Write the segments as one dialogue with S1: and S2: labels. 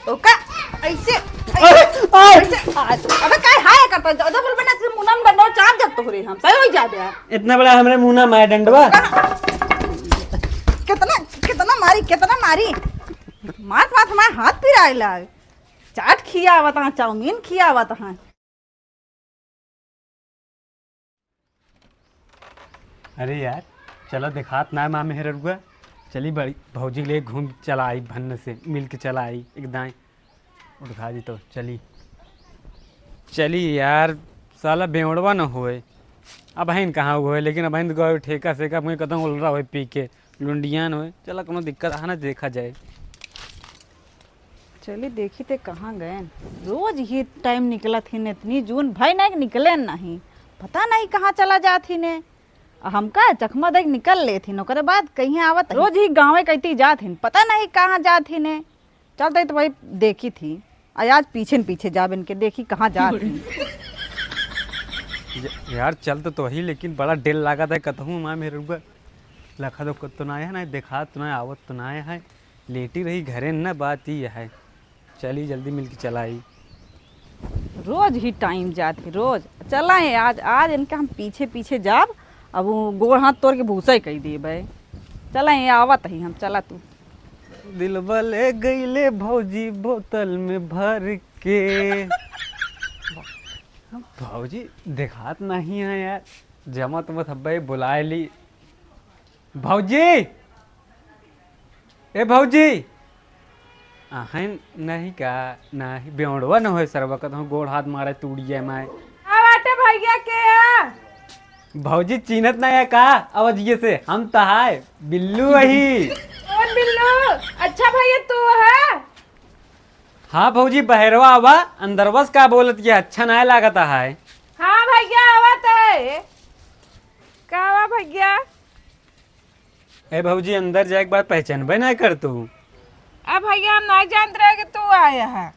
S1: ओका ऐसे अबे काय हाय करता डबल बना से मुना में बनो चाप जब तो रे हम सही हो जाबे।
S2: इतना बड़ा हमरे मुंह मार डंडवा।
S1: कितना मारी मात हमारे हाथ पिराए लाग। चाट खियावत हां, चाउमीन खियावत हां।
S2: अरे यार चलो दिखात ना माँ मेहर रुआ। चली बड़ी भौजी ले घूम चला आई, भन्न से मिल के चला आई एकदम उठा दी। तो चली यार साला बेवड़वा न होए। अब बहन कहाँ हुए, लेकिन अब बहन गए ठेका सेका मुझे कदम उल रहा हो पी के लुंडियान होए। चला कोनो दिक्कत आना देखा जाए।
S1: चली देखी ते कहाँ गए। रोज ही टाइम निकला थी ने, इतनी जून भाई नहीं निकले नहीं, पता नहीं कहाँ चला जाती ने। हमका चकमा देख निकल ले थी, ओकरे बाद कहीं आवत रोज ही गाँव कहती जाती, पता नहीं कहाँ जाती ने। चलते तो भाई देखी थी, आज पीछे जाब इनके देखी कहाँ जाती।
S2: यार चल तो वही, लेकिन बड़ा डेल लगा था कतहूँ माँ मेरे रुआ लखा तो कत तो ना है ना, देखा तो ना आवत तो ना है, लेटी रही घरे न। बात ही है चली जल्दी मिल के चलाई।
S1: रोज ही टाइम जाती रोज। चला है आज इनका हम पीछे जाब। अब वो गोड़ हाथ तोड़ के भूसा ही कही दिए भाई। चला है आवत ही हम। चला तू
S2: दिल वाले गईले भौजी बोतल में भर के। भौजी देखात नहीं है यार, जमा तो मत हब्बे बुलाए ली। भौजी ए भौजी आहन नहीं का नहीं बेवड़वा न हो सरवा का तो गोड़ हाथ मारे तूड़िए मैं।
S1: बाटे भैया के है
S2: भौजी चीनत नहीं है का अवजिए से हम तहाय बिल्लू वही।
S1: कौन बिल्लू? अच्छा भैया तू है?
S2: हाँ भौजी बहरवा आवा अंदर बस का बोलत ये अच्छा नहीं लागता है।
S1: हाँ भैया आवत है। का हुआ भैया?
S2: ए भौजी अंदर जाए के बाद पहचानबे नहीं कर तू।
S1: अब भैया हम नहीं जानते रहे कि तू आया है।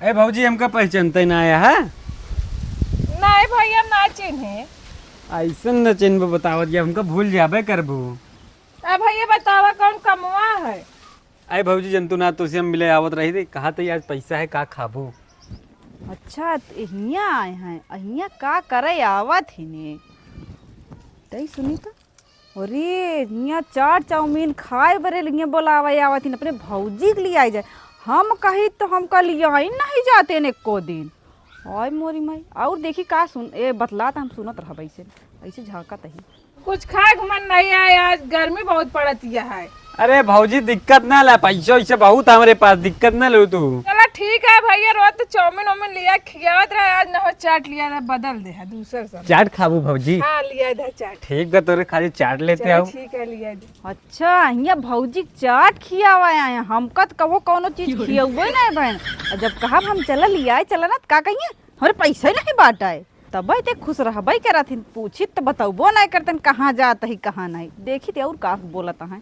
S2: ए भौजी हमका पहचानते ना आया है।
S1: नहीं भैया हम ना चिन्हे।
S2: ऐसा न चिन्ह बतावत ये हमका भूल जाबे करबू।
S1: अब भैया बतावा कौन कमवा है?
S2: अरे भौजी जंतु ना तो से हम मिले आवत रही थी, कहा तो आज पैसा है का खाबू।
S1: अच्छा तो यहाँ आए हैं, यहाँ का करे आवत ही ने। तई सुनी तो अरे यहाँ चाट चाउमीन खाए बरे लिए बोलावे आवत ही अपने भौजी के लिए आई जाए। हम कही तो हमका लिए आई नहीं जाते ने को दिन। ओए मोरी माई और देखी का सुन ए बतला तो हम सुनत रह ऐसे झाँकत ही। कुछ खाए मन नहीं आया, आज गर्मी बहुत पड़ती है।
S2: अरे भौजी दिक्कत ना ला, पैसा वैसे बहुत हमारे पास, दिक्कत ना लो तू।
S1: चलो ठीक है भैया, रोज तो चाउमीन वाउमीन लिया खियावत रहे, आज न हो चाट लिया रहा, बदल दे है दूसर सब।
S2: चाट खाबू भौजी?
S1: हाँ लिया इधर चाट।
S2: ठीक है तोरे खाली चाट लेते आओ।
S1: ठीक है लिया इधर। अच्छा यहाँ भौजी चाट खियावा आए, हमका तो कहो कोनो चीज खियावे नहीं बहन। जब कहा हम चला लिया चला ना का कहिए हमारे पैसा नहीं बांटा है, तब ते खुश रह भाई करा थी। पूछी तो बताओ नहीं करते कहाँ जाता ही कहाँ नहीं। देखी थे और का बोलता है।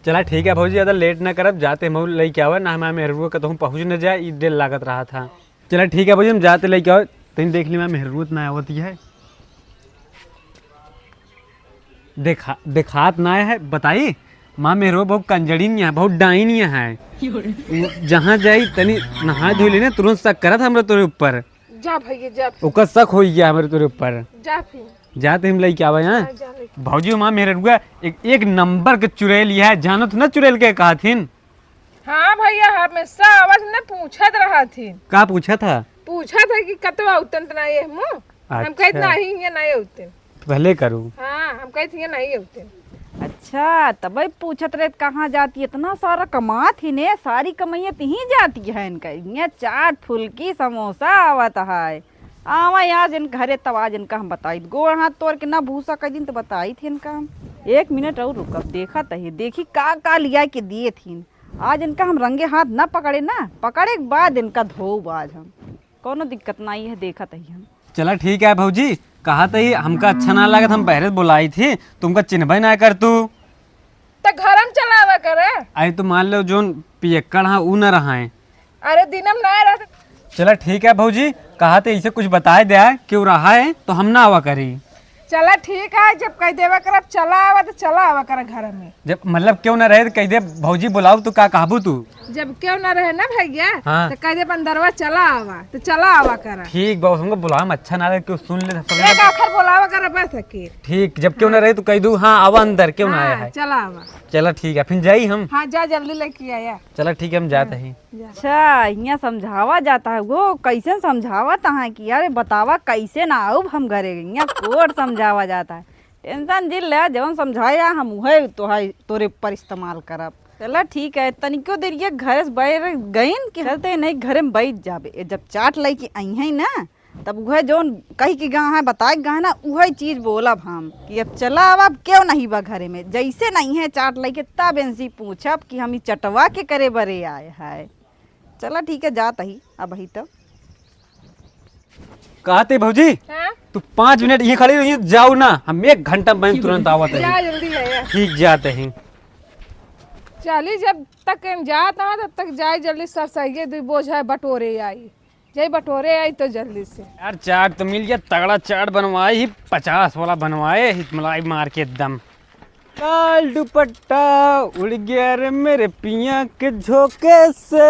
S2: चला ठीक है भौजी, ज़्यादा लेट ना करब, जाते मऊ लेके आवा ना। मैं मेहरू कहता हूँ पहुँच न जाए, ई डेल लागत रहा था। चला ठीक है भौजी हम जाते लेके आओ। तुम देख ली मैं मेहरू ना आवती है, देखात ना है बताई। माँ मेहरू बहुत कंजड़ीन है, बहुत डाइन है। जहाँ जाई तनी नहा धो लेने तुरंत शक करत हमरा तोरे ऊपर।
S1: जा भैया जा,
S2: ओकर शक हो गया हमारे तोरे ऊपर।
S1: जा फिर
S2: जाते हम लेके आवा यहाँ। भौजी माँ मेरे रुआ एक नंबर के चुड़ैल है, जानत ना चुड़ैल के कहा थीन।
S1: हाँ भैया हमेशा आवाज न पूछत रहा थी।
S2: का पूछा था? पूछा
S1: था कि कतवा उतन त नहीं है मुंह। हम कहत नहीं ये नहीं उतन।
S2: पहले करूँ।
S1: हाँ हम कहत ये नहीं उतन। अच्छा तब पूछत रहे कहाँ जाती है, इतना सारा कमात ही ने, सारी कमाइयाँ ही जाती है इनका। यहाँ चाट फुल्की समोसा आवत है। आवा आज इनका घरे तब आज इनका हम बताई गोड़ हाथ तोड़ के ना भूसा कई दिन तो बताई थी इनका हम। 1 मिनट और रुक, देखा तही देखी का लिया के दिए थी। आज इनका हम रंगे हाथ ना पकड़े ना, पकड़े के बाद इनका धोब आज हम। कोनो दिक्कत नहीं है, देखा तही हम।
S2: चला ठीक है भौजी, कहा तही हमका अच्छा ना लगा, हम पहले बुलाई थी, तुमका चिन्हबे ना कर तू
S1: तो घर में चलावा करे।
S2: आई तो मान लो जो पियक्कड़ हाँ ऊ न रहा है।
S1: अरे दिनम ना रहते।
S2: चला ठीक है भौजी, कहा थे इसे कुछ बताए दिया क्यों रहा है तो हम ना आवा करी।
S3: चला ठीक है, जब कह देवा कर चला आवा तो चला आवा कर घर में।
S2: जब मतलब क्यों ना रहे तो कह दे भौजी बुलाओ तो का कहबू तू।
S3: जब क्यों ना रहे ना भैया
S2: हाँ।
S3: तो कह दे अंदरवा चला आवा तो चला आवा कर।
S2: ठीक बहुत हमको बुलावा अच्छा ना रहे क्यों सुन ले
S3: एक आखिर बोलावा कर बस के।
S2: ठीक जब क्यों ना रहे तो कह दू हाँ आवा अंदर क्यों ना आया है।
S3: चला आवा।
S2: चला ठीक है फिर जाई हम।
S3: हाँ जा जल्दी लेके आया।
S2: चला ठीक है हम जाते हैं।
S1: अच्छा यहाँ समझावा जाता है वो कैसे समझावा तहाँ की यार बतावा कैसे ना आऊ हम घरे यहाँ कोड समझावा जाता है। टेंशन जिल ले जब समझाया हम वही तोरे पर इस्तेमाल करब। चला ठीक है तनिको देर ये घर से बाहर गईन कि चलते नहीं घरे में बैठ जाबे जब चाट लाई की आई है ना तब वह जोन कही की गाँव है बताए गाँव ना वही चीज बोलब हम कि अब चला अब क्यों नहीं बा घरे में जैसे नहीं है चाट लाई के तब इनसे पूछब कि हम चटवा के करे बरे आए है। चला ठीक है जात ही अब ही तो
S2: कहते भौजी
S3: हाँ?
S2: तू 5 मिनट ये खड़ी रही जाओ ना हम 1 घंटा में तुरंत आवत
S3: जा
S2: है।
S3: जल्दी आया।
S2: ठीक जाते हैं।
S3: चली जब तक जात ना तब तक जाए जल्दी सर सही दो बोझ है बटोरे आई जय बटोरे आई तो जल्दी से।
S2: यार चाट तो मिल गया तगड़ा चाट बनवाए ही 50 वाला बनवाए ही मलाई मार के एकदम। लाल दुपट्टा उड़ गया रे मेरे पिया के झोंके से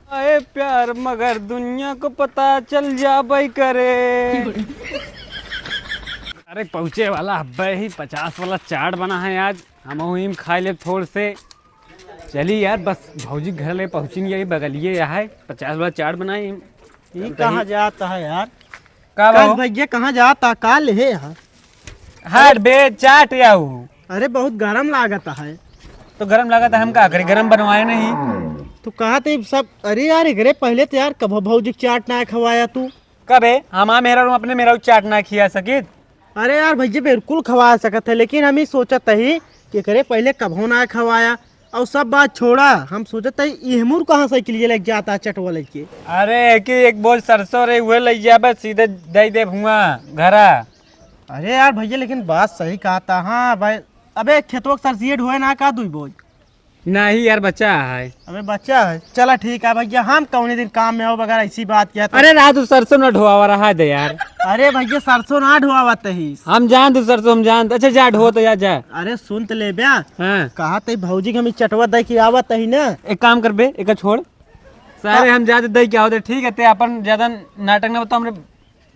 S2: आए प्यार मगर दुनिया को पता चल जा भाई करे। अरे पहुँचे वाला हब्बे ही 50 वाला चाट बना है आज हम वहीं खा ले थोड़ से। चलिए यार बस भौजी घर ले पहुँचेंगे यही बगलिए यहाँ है 50 वाला चाट बनाए।
S4: ये कहाँ जाता है यार?
S2: का
S4: कल भैया कहाँ जाता काल है यार?
S2: हर बे चाट याऊ।
S4: अरे बहुत गरम लागता है।
S2: तो गरम लगा था हम का करे गरम बनवाए नहीं।
S4: तो कहा थे सब अरे यार एकरे पहले तो यार कब भौजी चाट ना खवाया तू?
S2: कब है हमा मेरा रूम अपने मेरा चाट ना खिया सकित।
S4: अरे यार भैया बिल्कुल खवा सकत है लेकिन हम ही सोचत ही कि करे पहले कभो ना खवाया और सब बात छोड़ा हम सोचत है इहमुर कहाँ से के लिए लग जाता चटवा लेके।
S2: अरे कि एक बोझ सरसों रे हुए ले जा बस सीधे दे दे भुआ घरा।
S4: अरे यार भैया लेकिन बात सही कहा था। हाँ भाई अबे खेतों के सरसिए ढोए ना का दुई बोझ।
S2: नहीं यार बच्चा है।
S4: अबे बच्चा है चला ठीक है भैया हम कौने दिन काम में हो बगैर ऐसी बात किया था।
S2: अरे रात सरसों न ढोवा रहा दे यार।
S4: अरे भैया सरसों ना ढोआवत ही
S2: हम जान तू सरसों हम जान अच्छा जा ढो तो या जा।
S4: अरे सुन तो ले ब्या
S2: हाँ
S4: कहा ते भौजी के हम चटवा दे के आवत ही ना।
S2: एक काम कर बे एक छोड़ सारे हम ज्यादा दे के आओ ठीक है ते अपन ज्यादा नाटक ना बताओ हमरे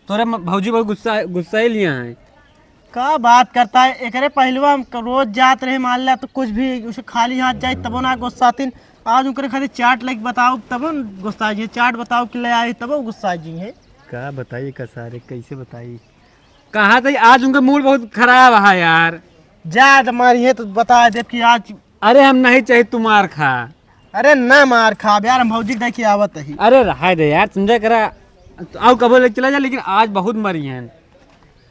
S2: तोरे भौजी बहुत गुस्सा ही लिया है।
S4: का बात करता है एकरे पहलवा हम रोज जात रहे मान लिया तो कुछ भी उसे खाली हाथ जाए तबो ना गुस्सातीन। आज उनके खाली चाट लग बताओ तब गुस्सा जी चाट बताओ कि ले आए तब गुस्सा जी है।
S2: क्या बताइए का सारे कैसे बताइए कहा था आज उनका मूड बहुत खराब है यार।
S4: जा तुम्हारी है तो बता दे कि आज।
S2: अरे हम नहीं चाहिए तू मार खा।
S4: अरे ना मार खा यार हम भौजी देखे आवत ही।
S2: अरे रहा दे यार समझा करा आओ कबो लेके चला जा लेकिन आज बहुत मरी हैं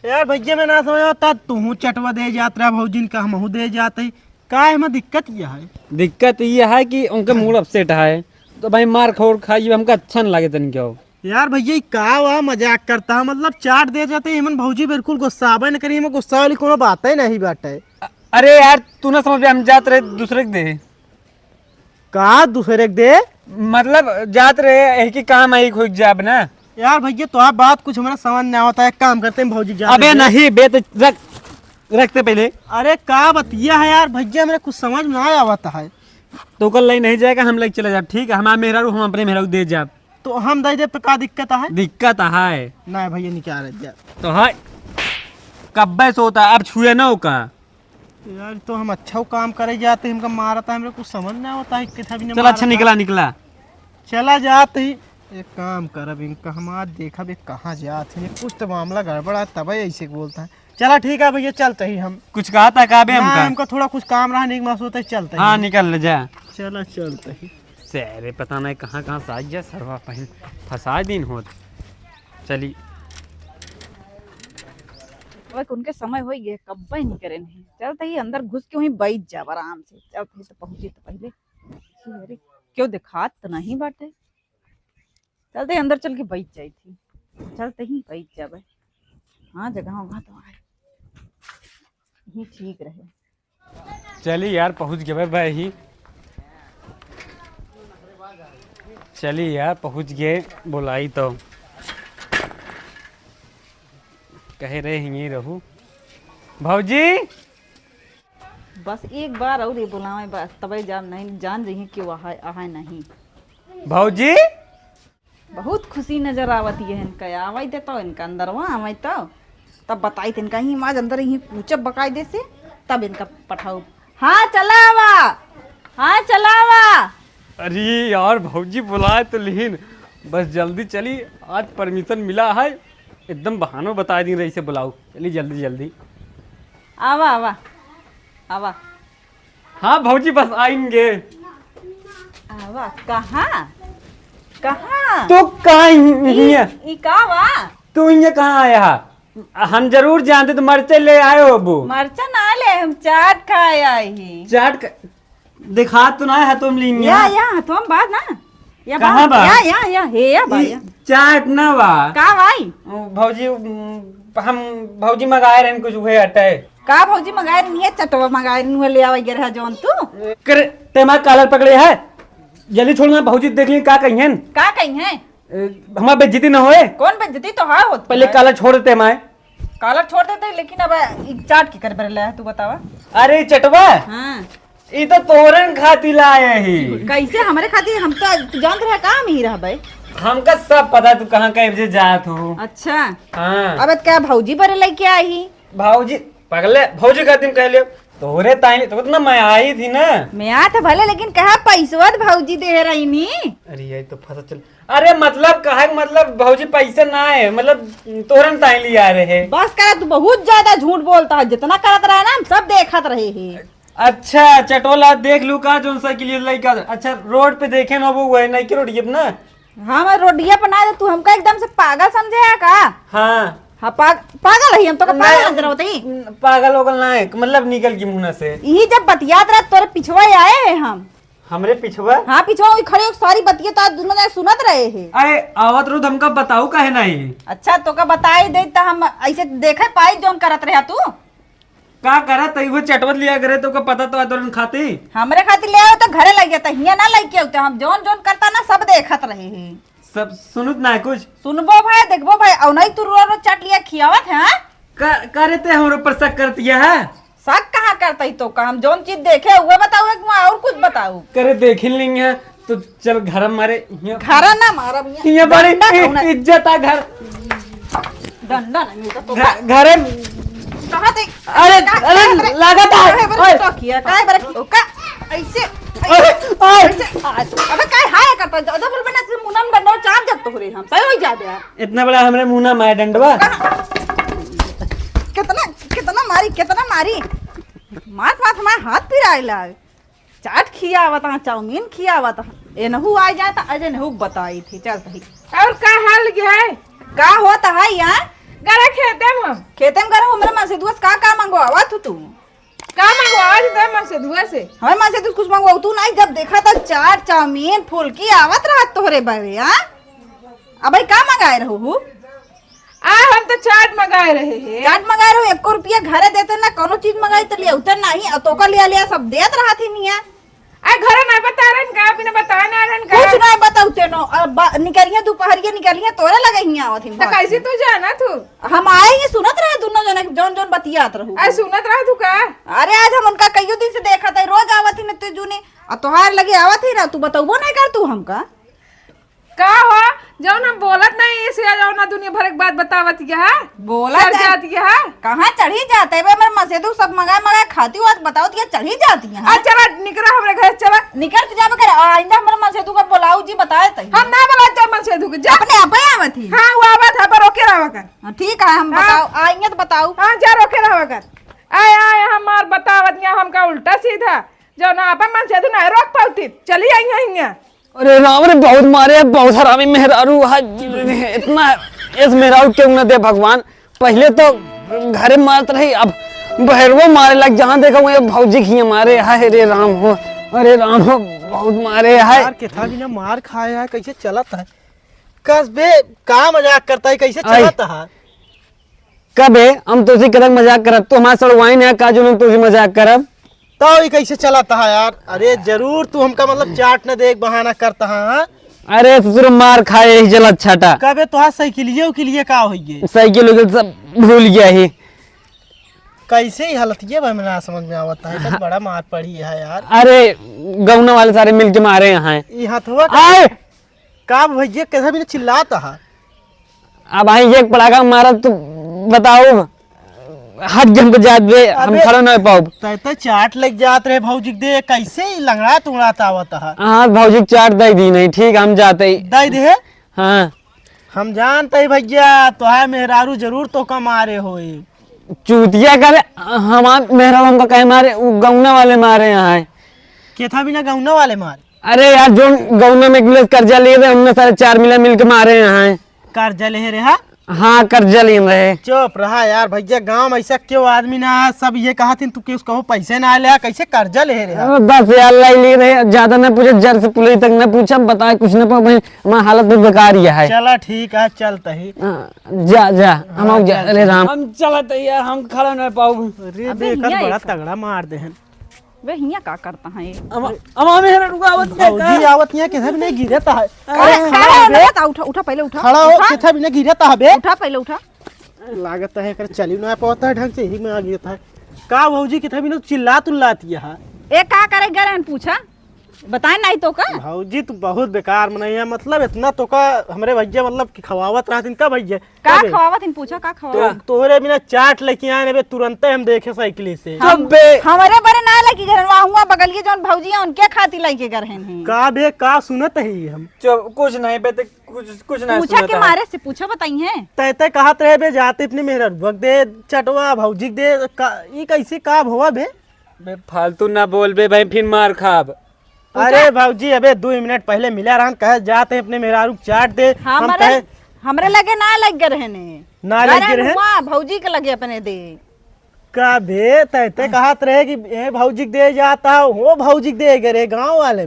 S4: यार भैया मैं ना समझा तू चटवा दे जात रहा भौजी का हम दे जाते का है दिक्कत यह है।
S2: दिक्कत ये है कि उनका मूड अपसेट है तो भाई मार खोर खाइए हमको अच्छा नहीं लगे तन क्यों।
S4: यार भैया का वह मजाक करता है मतलब चाट दे जाते हेमन भौजी बिल्कुल गुस्सा न करी हमें गुस्सा वाली कोनो बात है नहीं बात है।
S2: अरे यार तू ना समझ हम जात रहे दूसरे के दे
S4: का दूसरे के दे
S2: मतलब जात रहे एक ही काम है खोज जाब ना।
S4: यार भैया तो आप बात कुछ हमारा समझ नहीं आता है काम करते हैं भौजी जा।
S2: अबे नहीं बे तो रखते पहले।
S4: अरे का बतिया है यार भैया मेरे कुछ समझ में ना आता है।
S2: तो कल लाई नहीं जाएगा हम लेके चले जाब ठीक है हमारा मेहरा हम अपने मेहरा दे जाब।
S4: तो हम दे दे तो का दिक्कत है?
S2: दिक्कत है
S4: ना भैया निकाल दिया
S2: तो है कब्बे सोता अब छुए ना का।
S4: यार तो हम अच्छा काम करे जाते हमका मारता है मेरे कुछ समझ नहीं आता है कितना भी
S2: चल अच्छा निकला
S4: चला जाते ही एक काम कर अब इनका हम आज देखा भी कहाँ जाते हैं कुछ तो मामला गड़बड़ा तब ऐसे बोलता है। चला ठीक है भैया चलते ही हम
S2: कुछ कहा था काबे
S4: हमका थोड़ा कुछ काम रहा नहीं महसूस होता है चलते
S2: हाँ निकल ले जा।
S4: चला चलते ही
S2: सरे पता नहीं कहाँ कहाँ से आई जा सरवा पहन फंसा दिन होत चली
S1: उनके समय हो गए कब नहीं करे नहीं चलते ही अंदर घुस के वहीं बैठ जा आराम से चलते ही तो पहुंची तो पहले अरे क्यों दिखात तो नहीं बाटे चलते ही अंदर चल के बैठ जाई थी चलते ही बैठ जा भाई। हाँ जगह होगा तो आए ये ठीक रहे।
S2: चली यार पहुंच गए भाई ही चली यार पहुंच गए बुलाई तो कहे रहे यहीं रहूँ। भौजी
S1: बस एक बार और ये बुलावे बस तबे जान रही क्यों आहा नहीं।
S2: भौजी
S1: बहुत खुशी नजर आवत है इनका आवई दे तो इनका अंदरवा आवई तो तब बताई थे इनका ही माज अंदर ही पूछब बकायदे से तब इनका पठाऊ। हाँ चलावा, हाँ चलावा।
S2: अरे यार भौजी बुलाए तो लेकिन बस जल्दी चली, आज परमिशन मिला है, एकदम बहानो बता दी रही से बुलाओ, चली जल्दी जल्दी।
S1: आवा आवा आवा।
S2: हाँ भौजी बस आएंगे।
S1: आवा कहाँ कहाँ?
S2: तो कहाँ
S1: ई का वा?
S2: तू ये कहाँ आया? हम जरूर जानते तो मरचे ले आए हो अबू।
S1: मरचा ना ले, हम चाट खाए आए ही।
S2: चाट दिखा तो ना है तुम लीन
S1: या तुम बात ना या
S2: कहाँ बा?
S1: या हे या बा या
S2: चाट ना बा
S1: का भाई?
S2: भौजी हम भौजी मंगाए रहे कुछ हुए हटे
S1: का भौजी मंगाए नहीं है, चटवा मंगाए नहीं ले आवे गिर जौन तू
S2: कर तेमा कालर पकड़े है, जल्दी छोड़ना भौजी देख ली का कहीं है
S1: का कहीं है।
S2: हमारा बेइज्जती न होए।
S1: कौन बेइज्जती तो है होत
S2: पहले कालर छोड़ देते मैं
S1: कालर छोड़ देते लेकिन अब ई चाट की कर बरले है तू बतावा।
S2: अरे चटवा
S1: हाँ
S2: ये तो तोरन खाती लाए ही
S1: कैसे हमारे खातिर हम तो जान रहे काम ही रह भाई।
S2: हमका सब पता तू कहाँ कहीं जात हो।
S1: अच्छा
S2: हाँ
S1: अब क्या भौजी बरे लेके आई ही?
S2: भौजी पगले भौजी का तुम कह लियो तोरे ताई तो ना मैं आई थी ना।
S1: मैं आ था भले लेकिन कहा पैसवा भौजी दे रही नी।
S2: अरे ये तो फंसा चल। अरे मतलब कहा मतलब भौजी पैसे ना है, मतलब तोरन ताई ले आ रहे हैं।
S1: बस करा तू बहुत ज्यादा झूठ बोलता है, जितना करत रहा ना हम सब देखत रहे हैं।
S2: अच्छा चटोला देख लू का जो सा के लिए लड़का। अच्छा रोड पे देखे ना वो है नहीं की रोड ना।
S1: हाँ मैं रोडिया बना दे तू हमका एकदम से पागल समझे है का?
S2: हाँ
S1: हाँ पागल है हम तो का पागल नजर होते
S2: पागल होगल ना है मतलब निकल की मुंह से
S1: यही जब बतियात रहा तोरे पिछवा आए हैं हम।
S2: हमरे पिछवा?
S1: हाँ पिछवा वही खड़े होके सारी बतिया तो दोनों जने सुनत रहे हैं।
S2: अरे आवत रो हमका बताऊ काहे नहीं?
S1: अच्छा तो का बताई दे तो हम ऐसे देखे पाई जोन करत रहा तू
S2: का करा तई वो चटवत लिया करे तो का पता तो आदरन खाती
S1: हमरे खातिर ले आओ तो घरे लग जाता हिया ना लग के होते हम जोन जोन करता ना सब देखत रहे हैं।
S2: सब सुनुत ना कुछ
S1: सुनबो भाई देखबो भाई और नहीं तू रो चट लिया खियावत है
S2: करे ते हमरे ऊपर शक करती है।
S1: शक कहाँ करता तो का हम जोन चीज देखे हुए बताओ और कुछ बताओ
S2: करे देख लेंगे है तो चल घर मारे
S1: घर ना मारा
S2: ये बड़ी इज्जत है घर
S1: डंडा नहीं तो
S2: घरे। अरे अरे लागत है
S1: तो किया काय बरे का ऐसे अबे काय हाय करता ज्यादा बोल बना से मुनन बनो चाप जब तो रे हम सही हो जा दे।
S2: इतना बड़ा हमरे मुंह ना मार डंडवा।
S1: कितना मारी माथ हमारे हाथ पिराइला चाट खियावत चाउमीन खियावत एनहू आ जाता अजय नहू बताई थी चल सही।
S3: और का हाल है
S1: का होता है यार
S3: गरा खेते में
S1: करो हमरे मन से दुआस का मंगवावा तू
S3: का मंगवा दे मन से धुआ से
S1: हमें मन से तू कुछ मंगवाऊ तू नहीं जब देखा था चाट चाउमीन फुल्की आवत रहा तोहरे बरे हां अब भाई का मंगाए रहू?
S3: हम तो चाट मंगाए रहे हैं।
S1: चाट मंगाए रहो 1 रुपया घरे देते ना कोनो चीज मंगाई तो लिया उतर नहीं तो का लिया सब देत रहा थी मियां।
S3: घर नहीं बता रहे का बिना बताना रन का
S1: कुछ नहीं बताऊते नो निकलिए दोपहरिए निकलिए तोरे लगे हिया आवत
S3: तो कैसे तू जाना तू
S1: हम आए ही सुनत रहे दोनों जने जोन जोन बतियात रहू।
S3: आ सुनत रहा तू का?
S1: अरे आज हम उनका कईयो दिन से देखा था रोज आवत ही न तू जूने आ तोहार लगे आवत ही ना तू बताऊबो नहीं कर तू हमका
S3: का हो जौन हम बोलत नहीं ऐसे जाओ ना दुनिया भर की बात बतावत है
S1: बोला
S3: जाती है
S1: कहाँ चढ़ी जाते है मेरे मसे तू सब मंगा खाती हो बताओ तो चढ़ी जाती है।
S3: चला निकला हमारे घर चला
S1: निकल तो जाबे कर आइंदा हमारे मसे तू का बुलाऊ जी बताए तई
S3: हम ना बोला जा मन से धुक जा
S1: अपने आप ही आवत ही।
S3: हां वो आवत है पर रोके रहवा कर।
S1: ठीक है हम बताओ आएंगे तो बताओ।
S3: हां जा रोके रहवा कर। आए हमार बतावत यहाँ हमका उल्टा सीधा जो ना अपन मन से तू ना रोक पाती चली आई यहाँ।
S2: अरे राम रे बहुत मारे बहुत हरामी मेहरारू इतना इस मेहरारू क्यों न दे भगवान। पहले तो घरे मारत रही अब बहरवो मारे लग जहाँ देखा वो भौजी खिए मारे हाय रे राम हो। अरे राम हो बहुत मारे हाय
S4: यार कितना बिना मार खाया है कैसे चलता है कसबे का मजाक करता है कैसे चलता है
S2: कब है हम तो कदम मजाक करब तो हमारे सड़वाइन है का जो तो मजाक करब
S4: तो ये कैसे चलाता है यार। अरे जरूर तू हमका मतलब चाट न देख बहाना करता है
S2: अरे ससुर मार खाए ही चल अच्छा था।
S4: कबे तुहार साइकिलिए उकिलिए का होइए?
S2: साइकिल उकिल सब भूल गया ही।
S4: कैसे ही हालत ये भाई मैं ना समझ में आवता है। तो बड़ा मार पड़ी है यार।
S2: अरे गौना वाले सारे मिलके मारे यहाँ
S4: ये हथवा
S2: आए।
S4: का भैया कैसा भी चिल्लाता है।
S2: अब आई एक पड़ाका मारा तो बताओ हट के हमको जात दे, हम खड़ा नहीं पाओ।
S4: तो चाट लग जात रहे भौजी दे, कैसे ही लंगड़ा तुंगड़ाता आवता है।
S2: हाँ भौजी चाट दे दी नहीं, ठीक हम जाते ही।
S4: दे दे
S2: हाँ
S4: हम जानते ही भैया तो है मेहरारू जरूर तो का मारे होए।
S2: चूतिया करे हमार मेहरा हमका कहे मारे, गौना वाले मारे यहाँ।
S4: केथा बिना गौना वाले मारे?
S2: अरे यार जो गौना में एक कर्जा लिए थे हमने सारे 4 मिला मिल के मारे यहाँ।
S4: कर्जा ले रहा?
S2: हाँ कर्जा लिए रहे।
S4: चुप रहा यार भैया, गांव में ऐसा क्यों आदमी ना सब ये कहा थी तू कि उसको पैसे ना ले, कैसे कर्जा ले रहा?
S2: बस यार लाई लिए रहे, ज्यादा न पूछे, जर से पुलिस तक न पूछा, बताए कुछ न पाओ, हमारा हालत भी बेकार ही है।
S4: चला ठीक है चलता ही।
S2: जा जा हम जा, अरे राम हम चलते यार, हम खड़ा न पाओ।
S4: अरे देखत बड़ा तगड़ा मार दे।
S1: वे हिया का करता है ये?
S2: अमा मेरा रुका आवत
S4: भौजी आवत नहीं किधर भी नहीं गिरता है।
S1: खड़ा उठा उठा पहले उठा।
S4: खड़ा हो, किधर भी नहीं गिरता है बे।
S1: उठा पहले उठा।
S4: लागत है कर चली ना पाता है ढंग से, ही में आ गिरता है। का भौजी किधर भी नहीं चिल्ला तुल्लाती है।
S1: ए का करे गरन पूछा, बताए नहीं तो का?
S4: भौजी तू बहुत बेकार मनैया, मतलब इतना तो का हमरे भैया मतलब कि खवावत रहत इनका भैया
S1: का खवावत इन पूछा का खवावत?
S4: तो तोहरे बिना चाट लेके आए बे, तुरंते हम देखे साइकिल से।
S1: हमारे बरे ना लगी घर हुआ बगल के जौन भौजी है उनके खाती लेके घर हैं।
S4: का बे का सुनत है हम?
S2: कुछ नहीं बेटे, कुछ नहीं
S1: पूछा के मारे से पूछा बताई है।
S4: तैते कहत रहे बे जाते अपने मेहर भग दे चटवा भौजी दे ई कैसे का भवा बे?
S2: फालतू ना बोल बे भाई, फिर मार खाब।
S4: अरे भौजी अबे 2 मिनट पहले मिला रहन, कहे जाते अपने मेहरारू चाट दे। हम कहे
S1: हमरे लगे ना लग गए रहने,
S4: ना लग गए रहे
S1: भौजी के लगे अपने दे।
S4: का बे तैते कहत रहे कि ए भौजी दे जाता हो, भौजी दे गए गांव वाले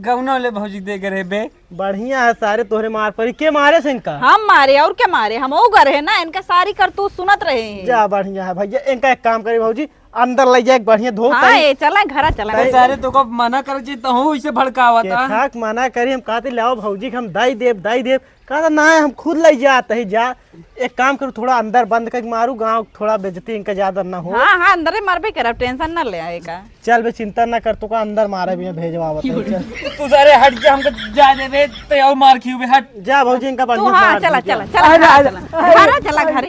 S2: गौना वाले भौजी दे गए बे।
S4: बढ़िया है सारे तोहरे मार पड़ी के मारे से इनका।
S1: हम मारे और क्या मारे, हम ओ घर है ना, इनका सारी करतूत सुनत रहे हैं।
S4: जा बढ़िया है भैया, इनका एक काम करे भौजी अंदर ले जाए बढ़िया धो।
S1: हाँ ये चला घर चला।
S2: सारे तो को मना कर जी तो हूं इसे भड़कावा था।
S4: ठाक मना करी, हम कहते लाओ भौजी हम दाई देव कहता ना हम खुद ले जाते ही। जा एक काम करो थोड़ा अंदर बंद करके मारू, गांव थोड़ा बेइज्जती इनका ज्यादा ना हो।
S1: हाँ हाँ अंदर ही मारबे करब, टेंशन न ले आएगा।
S4: चल बे चिंता ना कर, तो का अंदर मारे भी भेजवा
S2: तू सारे हट जा, हमको जा दे बे तो और मार खियो बे, हट
S4: जा भौजी इनका
S1: तू
S4: बढ़िया
S1: हाँ
S4: मार
S1: चला
S4: दीजिए।
S1: चला चला चला चला घर